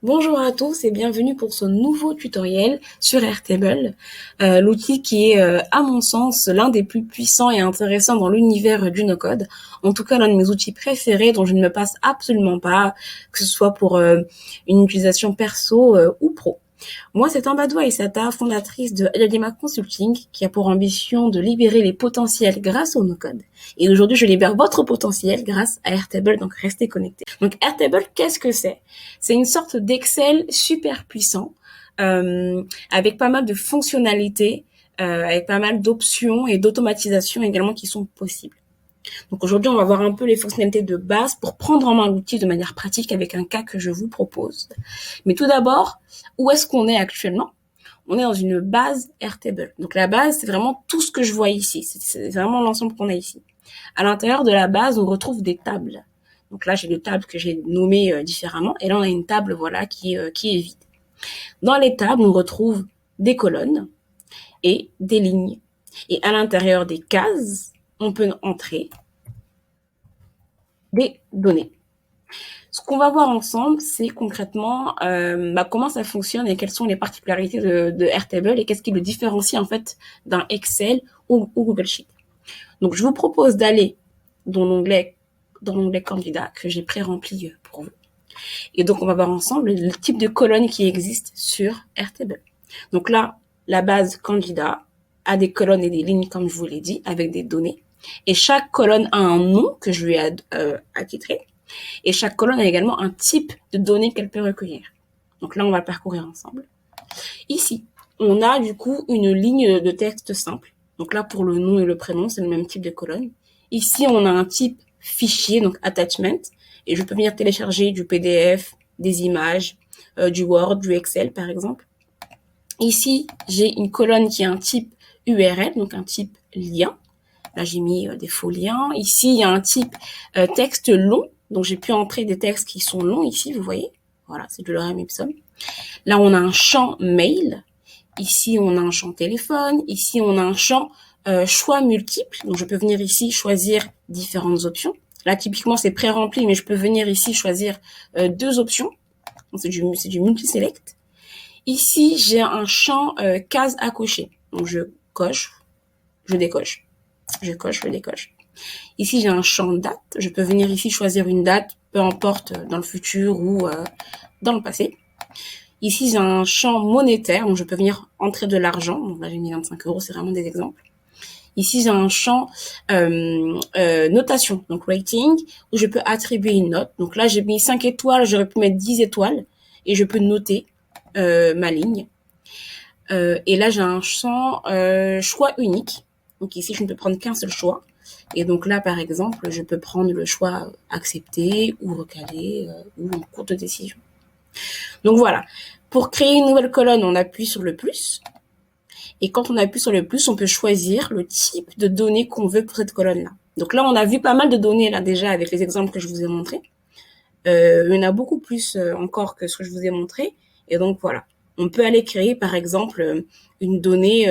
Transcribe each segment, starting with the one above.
Bonjour à tous et bienvenue pour ce nouveau tutoriel sur Airtable, l'outil qui est, à mon sens, l'un des plus puissants et intéressants dans l'univers du no-code. En tout cas, l'un de mes outils préférés dont je ne me passe absolument pas, que ce soit pour une utilisation perso ou pro. Moi, c'est Ambadoua Issata, fondatrice de Aladima Consulting, qui a pour ambition de libérer les potentiels grâce au no-code. Et aujourd'hui, je libère votre potentiel grâce à Airtable, donc restez connectés. Donc Airtable, qu'est-ce que c'est? C'est une sorte d'Excel super puissant, avec pas mal de fonctionnalités, avec pas mal d'options et d'automatisation également qui sont possibles. Donc aujourd'hui, on va voir un peu les fonctionnalités de base pour prendre en main l'outil de manière pratique avec un cas que je vous propose. Mais tout d'abord, où est-ce qu'on est actuellement? On est dans une base Airtable. Donc la base, c'est vraiment tout ce que je vois ici. C'est vraiment l'ensemble qu'on a ici. À l'intérieur de la base, on retrouve des tables. Donc là, j'ai des tables que j'ai nommées différemment. Et là, on a une table voilà, qui est vide. Dans les tables, on retrouve des colonnes et des lignes. Et à l'intérieur des cases, on peut entrer des données. Ce qu'on va voir ensemble, c'est concrètement comment ça fonctionne et quelles sont les particularités de Airtable et qu'est-ce qui le différencie en fait d'un Excel ou Google Sheet. Donc, je vous propose d'aller dans l'onglet candidat que j'ai pré-rempli pour vous. Et donc, on va voir ensemble le type de colonne qui existe sur Airtable. Donc là, la base candidat a des colonnes et des lignes, comme je vous l'ai dit, avec des données. Et chaque colonne a un nom que je lui ai attitré. Et chaque colonne a également un type de données qu'elle peut recueillir. Donc là, on va le parcourir ensemble. Ici, on a du coup une ligne de texte simple. Donc là, pour le nom et le prénom, c'est le même type de colonne. Ici, on a un type fichier, donc attachment. Et je peux venir télécharger du PDF, des images, du Word, du Excel, par exemple. Ici, j'ai une colonne qui a un type URL, donc un type lien. Là, j'ai mis des faux liens. Ici, il y a un type texte long. Donc, j'ai pu entrer des textes qui sont longs ici, vous voyez. Voilà, c'est du lorem ipsum. Là, on a un champ mail. Ici, on a un champ téléphone. Ici, on a un champ choix multiples. Donc, je peux venir ici choisir différentes options. Là, typiquement, c'est pré-rempli, mais je peux venir ici choisir deux options. Donc, c'est du multi-select. Ici, j'ai un champ case à cocher. Donc, je coche, je décoche. Je coche, je décoche. Ici, j'ai un champ date. Je peux venir ici choisir une date, peu importe dans le futur ou dans le passé. Ici, j'ai un champ monétaire, donc je peux venir entrer de l'argent. Donc là, j'ai mis 25 euros, c'est vraiment des exemples. Ici, j'ai un champ notation, donc rating, où je peux attribuer une note. Donc là, j'ai mis 5 étoiles, j'aurais pu mettre 10 étoiles, et je peux noter ma ligne. Et là, j'ai un champ choix unique. Donc ici, je ne peux prendre qu'un seul choix. Et donc là, par exemple, je peux prendre le choix accepter ou recaler ou en cours de décision. Donc voilà. Pour créer une nouvelle colonne, on appuie sur le plus. Et quand on appuie sur le plus, on peut choisir le type de données qu'on veut pour cette colonne-là. Donc là, on a vu pas mal de données là déjà avec les exemples que je vous ai montrés. Il y en a beaucoup plus encore que ce que je vous ai montré. Et donc voilà. On peut aller créer, par exemple, une donnée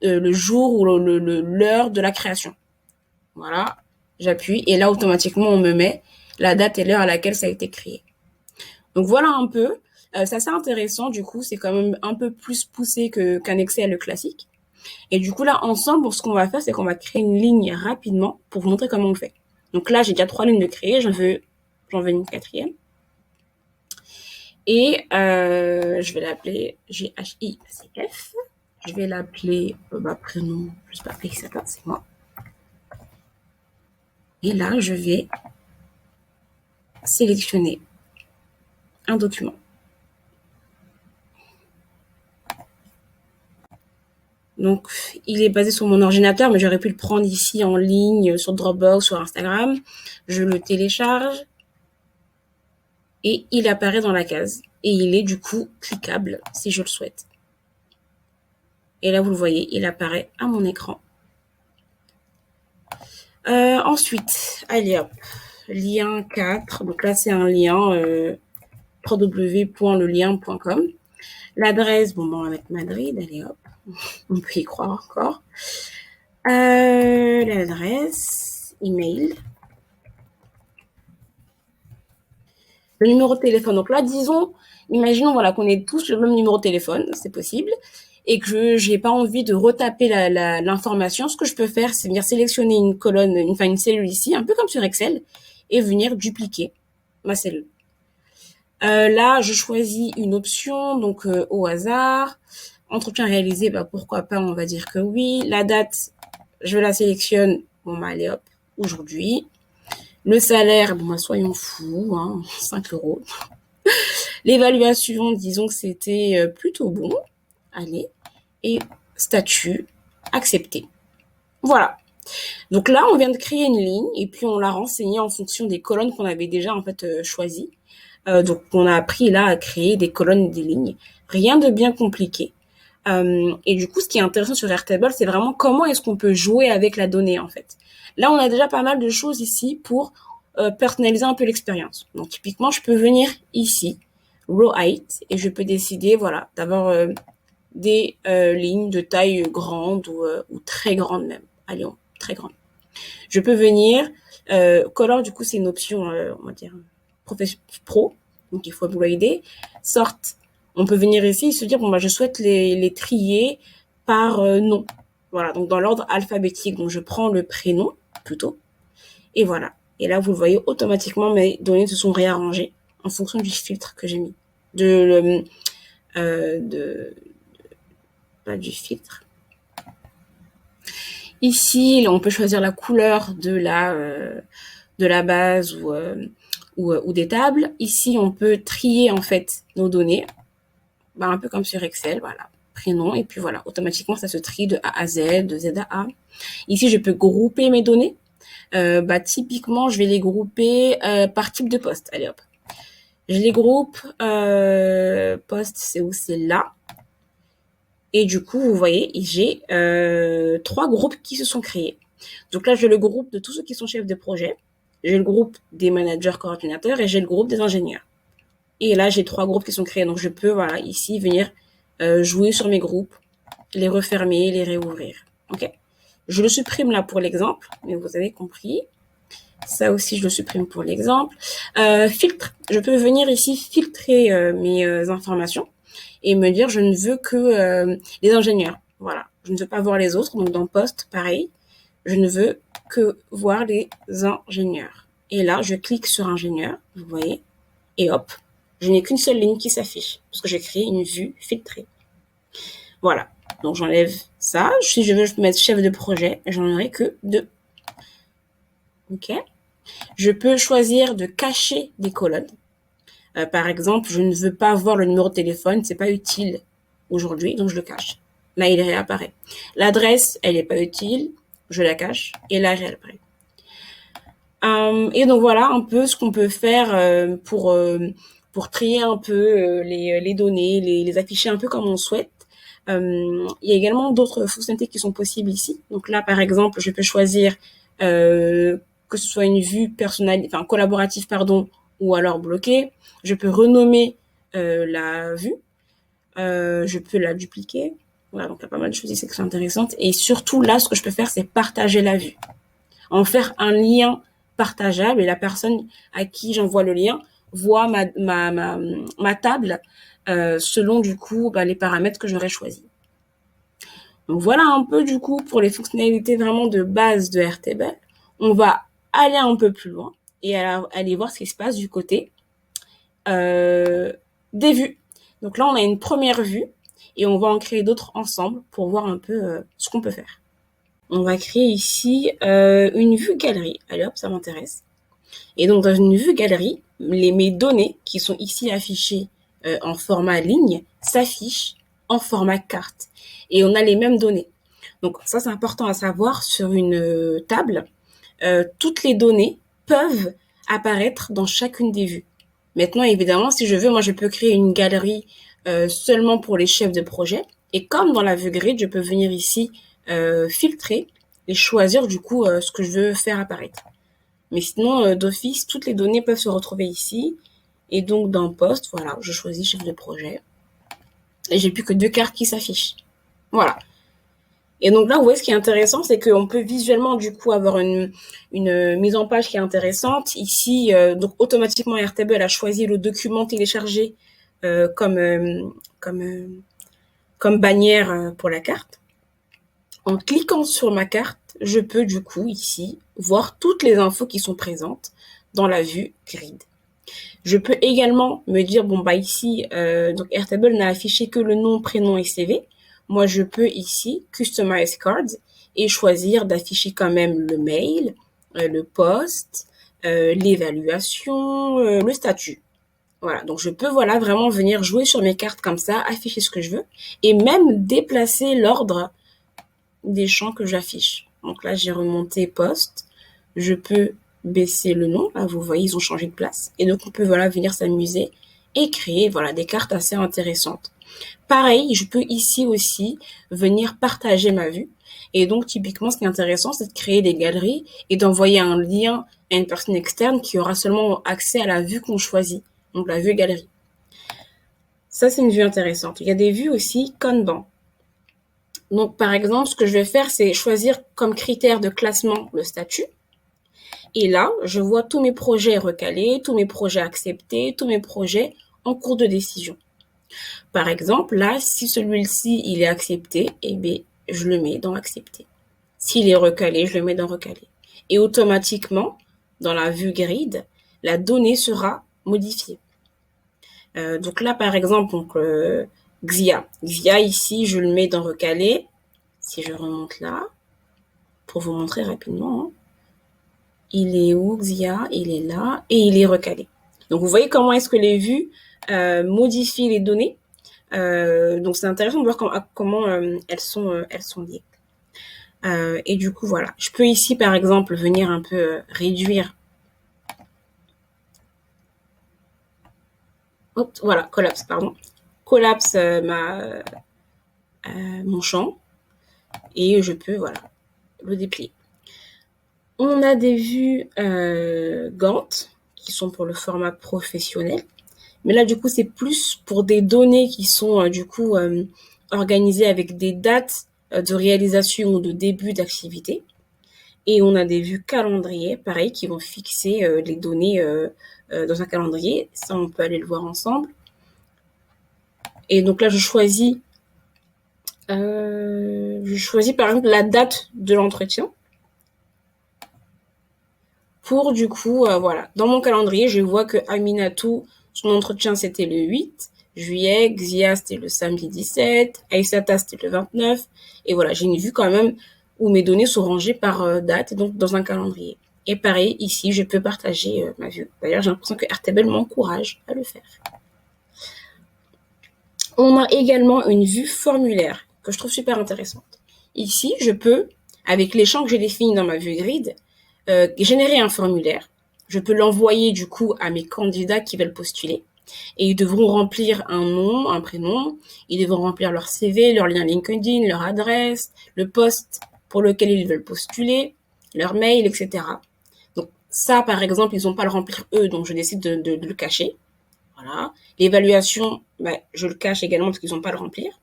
le jour ou l'heure de la création. Voilà, j'appuie et là, automatiquement, on me met la date et l'heure à laquelle ça a été créé. Donc voilà un peu. C'est assez intéressant, du coup, c'est quand même un peu plus poussé qu'un Excel classique. Et du coup, là, ensemble, ce qu'on va faire, c'est qu'on va créer une ligne rapidement pour vous montrer comment on fait. Donc là, j'ai déjà 3 lignes de créer, j'en veux une quatrième. Et je vais l'appeler GHICF. Je vais l'appeler prénom, je sais pas appeler ça, c'est moi. Et là, je vais sélectionner un document. Donc, il est basé sur mon ordinateur, mais j'aurais pu le prendre ici en ligne, sur Dropbox, sur Instagram. Je le télécharge et il apparaît dans la case. Et il est du coup cliquable si je le souhaite. Et là, vous le voyez, il apparaît à mon écran. Ensuite, allez hop, lien 4. Donc là, c'est un lien www.lelien.com. L'adresse, bon, on va mettre Madrid, allez hop, on peut y croire encore. L'adresse, email. Le numéro de téléphone. Donc là, disons, imaginons voilà, qu'on ait tous le même numéro de téléphone, c'est possible, et que j'ai pas envie de retaper l'information. Ce que je peux faire, c'est venir sélectionner une colonne, une cellule ici, un peu comme sur Excel, et venir dupliquer ma cellule. Là, je choisis une option, donc au hasard. Entretien réalisé, bah, pourquoi pas, on va dire que oui. La date, je la sélectionne. Bon, bah, allez hop, aujourd'hui. Le salaire, bon, bah, soyons fous, hein, 5 euros. L'évaluation, disons que c'était plutôt bon. Allez. Et statut, accepté. Voilà. Donc là, on vient de créer une ligne et puis on l'a renseignée en fonction des colonnes qu'on avait déjà en fait choisies. Donc on a appris là à créer des colonnes et des lignes. Rien de bien compliqué. Et du coup, ce qui est intéressant sur Airtable, c'est vraiment comment est-ce qu'on peut jouer avec la donnée en fait. Là, on a déjà pas mal de choses ici pour personnaliser un peu l'expérience. Donc typiquement, je peux venir ici, row height, et je peux décider voilà d'avoir des lignes de taille grande ou très grande même. Allez, très grande. Je peux venir, color du coup c'est une option, on va dire pro, donc il faut upgrader. Sort, on peut venir ici et se dire bon bah je souhaite les trier par nom. Voilà, donc dans l'ordre alphabétique. Donc je prends le prénom plutôt et voilà. Et là vous le voyez automatiquement mes données se sont réarrangées en fonction du filtre que j'ai mis. Pas du filtre. Ici, on peut choisir la couleur de la base ou des tables. Ici, on peut trier en fait nos données, bah, un peu comme sur Excel, voilà, prénom et puis voilà, automatiquement ça se trie de A à Z, de Z à A. Ici, je peux grouper mes données. Bah typiquement, je vais les grouper par type de poste. Allez hop, je les groupe. Poste, c'est où? C'est là. Et du coup, vous voyez, j'ai 3 groupes qui se sont créés. Donc là, j'ai le groupe de tous ceux qui sont chefs de projet, j'ai le groupe des managers coordinateurs et j'ai le groupe des ingénieurs. Et là, j'ai 3 groupes qui sont créés. Donc je peux, voilà, ici, venir jouer sur mes groupes, les refermer, les réouvrir. Ok. Je le supprime là pour l'exemple, mais vous avez compris. Ça aussi, je le supprime pour l'exemple. Filtre. Je peux venir ici filtrer mes informations et me dire je ne veux que les ingénieurs. Voilà. Je ne veux pas voir les autres. Donc dans poste, pareil. Je ne veux que voir les ingénieurs. Et là, je clique sur ingénieur, vous voyez, et hop, je n'ai qu'une seule ligne qui s'affiche parce que j'ai créé une vue filtrée. Voilà. Donc j'enlève ça. Si je veux mettre chef de projet, j'en aurai que 2. Ok. Je peux choisir de cacher des colonnes. Par exemple, je ne veux pas voir le numéro de téléphone, c'est pas utile aujourd'hui, donc je le cache. Là, il réapparaît. L'adresse, elle n'est pas utile, je la cache, et là, elle réapparaît. Et donc voilà un peu ce qu'on peut faire pour trier un peu les données, les afficher un peu comme on souhaite. Il y a également d'autres fonctionnalités qui sont possibles ici. Donc là, par exemple, je peux choisir que ce soit une vue personnelle, enfin collaborative, pardon, ou alors bloquée. Je peux renommer la vue. Je peux la dupliquer. Voilà, donc il y a pas mal de choses ici qui sont intéressantes. Et surtout, là, ce que je peux faire, c'est partager la vue. En faire un lien partageable et la personne à qui j'envoie le lien voit ma table selon du coup les paramètres que j'aurais choisis. Donc voilà un peu du coup pour les fonctionnalités vraiment de base de Airtable. On va aller un peu plus loin et aller voir ce qui se passe du côté des vues. Donc là on a une première vue et on va en créer d'autres ensemble pour voir un peu ce qu'on peut faire. On va créer ici une vue galerie. Allez hop, ça m'intéresse. Et donc, dans une vue galerie, mes données qui sont ici affichées en format ligne s'affichent en format carte. Et on a les mêmes données. Donc, ça, c'est important à savoir sur une table. Toutes les données peuvent apparaître dans chacune des vues. Maintenant, évidemment, si je veux, moi, je peux créer une galerie seulement pour les chefs de projet. Et comme dans la vue grid, je peux venir ici filtrer et choisir du coup ce que je veux faire apparaître. Mais sinon, d'office, toutes les données peuvent se retrouver ici. Et donc, dans poste, voilà, je choisis chef de projet. Et j'ai plus que 2 cartes qui s'affichent. Voilà. Et donc là, vous voyez, ce qui est intéressant, c'est qu'on peut visuellement du coup avoir une mise en page qui est intéressante. Ici, donc automatiquement, Airtable a choisi le document téléchargé euh, comme euh, comme euh, comme bannière pour la carte. En cliquant sur ma carte, je peux du coup ici voir toutes les infos qui sont présentes dans la vue grid. Je peux également me dire, bon, bah ici, donc Airtable n'a affiché que le nom, prénom et CV. Moi, je peux ici customize cards et choisir d'afficher quand même le mail, le poste, l'évaluation, le statut. Voilà, donc je peux voilà vraiment venir jouer sur mes cartes comme ça, afficher ce que je veux et même déplacer l'ordre des champs que j'affiche. Donc là, j'ai remonté poste. Je peux baisser le nom. Là, vous voyez, ils ont changé de place. Et donc, on peut voilà venir s'amuser et créer voilà des cartes assez intéressantes. Pareil, je peux ici aussi venir partager ma vue. Et donc, typiquement, ce qui est intéressant, c'est de créer des galeries et d'envoyer un lien à une personne externe qui aura seulement accès à la vue qu'on choisit. Donc, la vue galerie. Ça, c'est une vue intéressante. Il y a des vues aussi Kanban. Donc, par exemple, ce que je vais faire, c'est choisir comme critère de classement le statut. Et là, je vois tous mes projets recalés, tous mes projets acceptés, tous mes projets en cours de décision. Par exemple, là, si celui-ci, il est accepté, eh bien, je le mets dans accepté. S'il est recalé, je le mets dans recalé. Et automatiquement, dans la vue grid, la donnée sera modifiée. Donc là, par exemple, Xia. Xia, ici, je le mets dans recalé. Si je remonte là, pour vous montrer rapidement, hein. Il est où, Xia? Il est là et il est recalé. Donc vous voyez comment est-ce que les vues modifient les données. Donc c'est intéressant de voir comment elles sont liées. Et du coup voilà, je peux ici par exemple venir un peu réduire. Voilà, collapse, pardon. Collapse mon champ et je peux voilà le déplier. On a des vues Gantt qui sont pour le format professionnel. Mais là, du coup, c'est plus pour des données qui sont organisées avec des dates de réalisation ou de début d'activité. Et on a des vues calendrier, pareil, qui vont fixer les données dans un calendrier. Ça, on peut aller le voir ensemble. Et donc là, je choisis par exemple la date de l'entretien. Pour du coup, voilà, dans mon calendrier, je vois que Aminatou, son entretien, c'était le 8 juillet, Xia, c'était le samedi 17, Aïsata, c'était le 29. Et voilà, j'ai une vue quand même où mes données sont rangées par date, donc dans un calendrier. Et pareil, ici, je peux partager ma vue. D'ailleurs, j'ai l'impression que Airtable m'encourage à le faire. On a également une vue formulaire que je trouve super intéressante. Ici, je peux, avec les champs que j'ai définis dans ma vue grid, générer un formulaire. Je peux l'envoyer du coup à mes candidats qui veulent postuler. Et ils devront remplir un nom, un prénom. Ils devront remplir leur CV, leur lien LinkedIn, leur adresse, le poste pour lequel ils veulent postuler, leur mail, etc. Donc ça, par exemple, ils n'ont pas à le remplir eux, donc je décide de le cacher. Voilà. L'évaluation, je le cache également parce qu'ils n'ont pas à le remplir.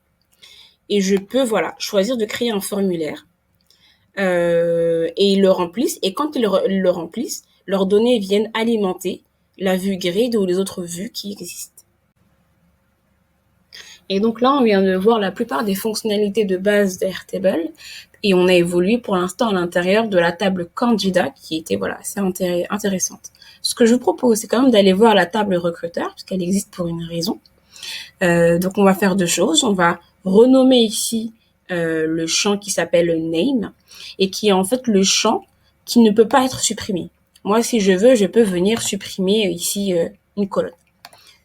Et je peux, voilà, choisir de créer un formulaire et ils le remplissent. Et quand ils le remplissent, leurs données viennent alimenter la vue grid ou les autres vues qui existent. Et donc là, on vient de voir la plupart des fonctionnalités de base d'Airtable et on a évolué pour l'instant à l'intérieur de la table candidat qui était voilà assez intéressante. Ce que je vous propose, c'est quand même d'aller voir la table recruteur parce qu'elle existe pour une raison. Donc on va faire deux choses. On va renommer ici le champ qui s'appelle name et qui est en fait le champ qui ne peut pas être supprimé. Moi, si je veux, je peux venir supprimer ici une colonne.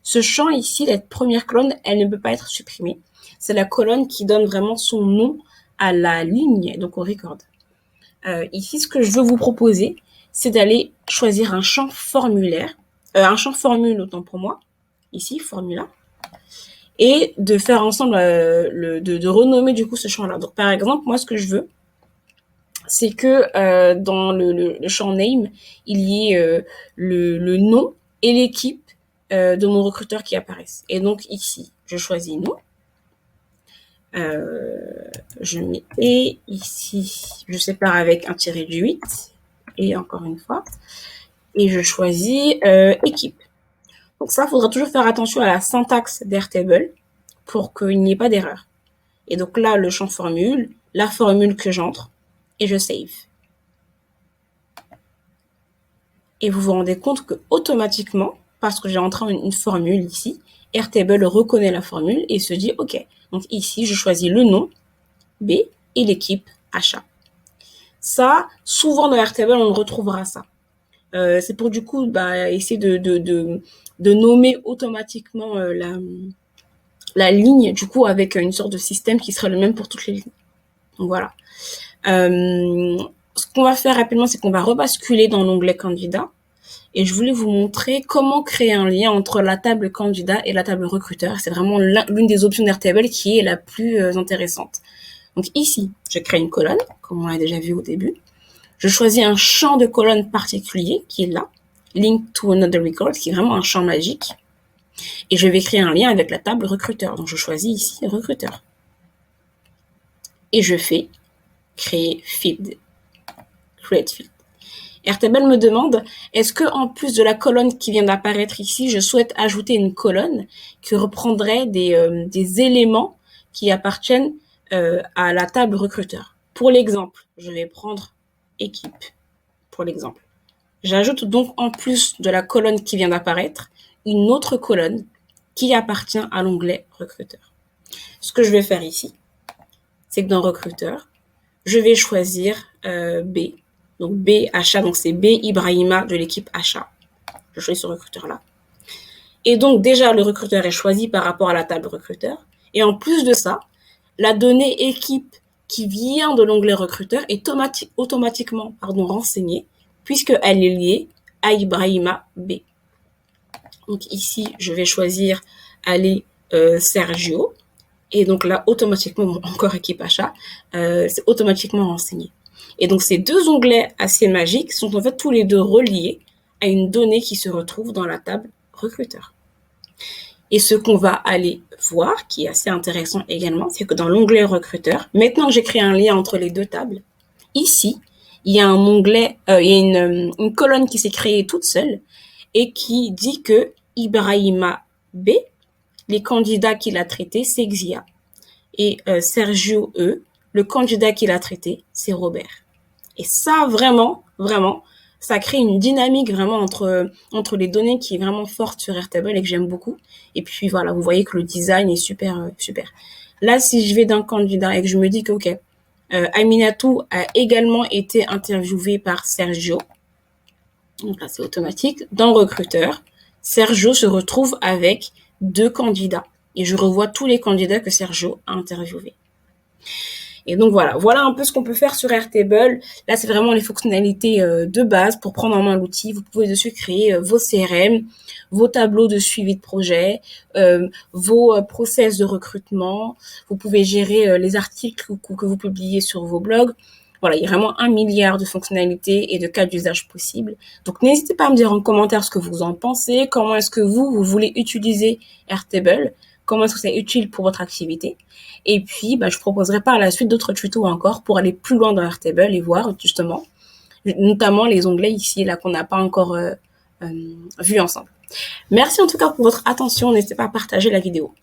Ce champ ici, la première colonne, elle ne peut pas être supprimée. C'est la colonne qui donne vraiment son nom à la ligne, donc au record. Ici, ce que je veux vous proposer, c'est d'aller choisir un champ formulaire, un champ formule autant pour moi, ici, formula, et de faire ensemble, de renommer du coup ce champ-là. Donc par exemple, moi ce que je veux, c'est que dans le champ name, il y ait le nom et l'équipe de mon recruteur qui apparaissent. Et donc ici, je choisis nom. Je mets et ici, je sépare avec un tiré du 8 et encore une fois, et je choisis équipe. Donc ça, il faudra toujours faire attention à la syntaxe d'Airtable pour qu'il n'y ait pas d'erreur. Et donc là, le champ formule, la formule que j'entre, et je save. Et vous vous rendez compte que automatiquement, parce que j'ai entré une formule ici, Airtable reconnaît la formule et se dit OK. Donc ici, je choisis le nom, B, et l'équipe, achat. Ça, souvent dans Airtable, on retrouvera ça. C'est pour du coup essayer de nommer automatiquement la ligne, du coup, avec une sorte de système qui serait le même pour toutes les lignes. Donc voilà. Ce qu'on va faire rapidement, c'est qu'on va rebasculer dans l'onglet candidat. Et je voulais vous montrer comment créer un lien entre la table candidat et la table recruteur. C'est vraiment l'une des options d'Airtable qui est la plus intéressante. Donc ici, je crée une colonne, comme on l'a déjà vu au début. Je choisis un champ de colonne particulier qui est là, Link to another record, qui est vraiment un champ magique. Et je vais créer un lien avec la table recruteur. Donc je choisis ici recruteur. Et je fais créer field, create field. Airtable me demande, est-ce que en plus de la colonne qui vient d'apparaître ici, je souhaite ajouter une colonne qui reprendrait des éléments qui appartiennent à la table recruteur. Pour l'exemple, je vais prendre équipe, pour l'exemple. J'ajoute donc en plus de la colonne qui vient d'apparaître, une autre colonne qui appartient à l'onglet recruteur. Ce que je vais faire ici, c'est que dans recruteur, je vais choisir B. Donc B, achat, donc c'est B, Ibrahima de l'équipe achat. Je choisis ce recruteur-là. Et donc déjà, le recruteur est choisi par rapport à la table recruteur. Et en plus de ça, la donnée équipe qui vient de l'onglet recruteur est automatiquement renseignée puisqu'elle est liée à Ibrahima B. Donc ici, je vais choisir aller Sergio. Et donc là, automatiquement, encore équipe achat, c'est automatiquement renseigné. Et donc ces deux onglets assez magiques sont en fait tous les deux reliés à une donnée qui se retrouve dans la table recruteur. Et ce qu'on va aller voir, qui est assez intéressant également, c'est que dans l'onglet recruteur, maintenant que j'ai créé un lien entre les deux tables, ici, il y a un onglet, il y a une colonne qui s'est créée toute seule et qui dit que Ibrahima B, les candidats qu'il a traités, c'est Xia. Et Sergio E, le candidat qu'il a traité, c'est Robert. Et ça, vraiment, ça crée une dynamique vraiment entre les données qui est vraiment forte sur Airtable et que j'aime beaucoup. Et puis voilà, vous voyez que le design est super, super. Là, si je vais d'un candidat et que je me dis que, ok, Aminatou a également été interviewé par Sergio. Donc là, c'est automatique. Dans le recruteur, Sergio se retrouve avec 2 candidats. Et je revois tous les candidats que Sergio a interviewés. Et donc voilà un peu ce qu'on peut faire sur Airtable. Là, c'est vraiment les fonctionnalités de base pour prendre en main l'outil. Vous pouvez dessus créer vos CRM, vos tableaux de suivi de projet, vos process de recrutement. Vous pouvez gérer les articles que vous publiez sur vos blogs. Voilà, il y a vraiment 1 milliard de fonctionnalités et de cas d'usage possibles. Donc, n'hésitez pas à me dire en commentaire ce que vous en pensez. Comment est-ce que vous voulez utiliser Airtable? Comment est-ce que c'est utile pour votre activité? Et puis, je proposerai par la suite d'autres tutos encore pour aller plus loin dans Airtable et voir justement, notamment les onglets ici là qu'on n'a pas encore vus ensemble. Merci en tout cas pour votre attention. N'hésitez pas à partager la vidéo.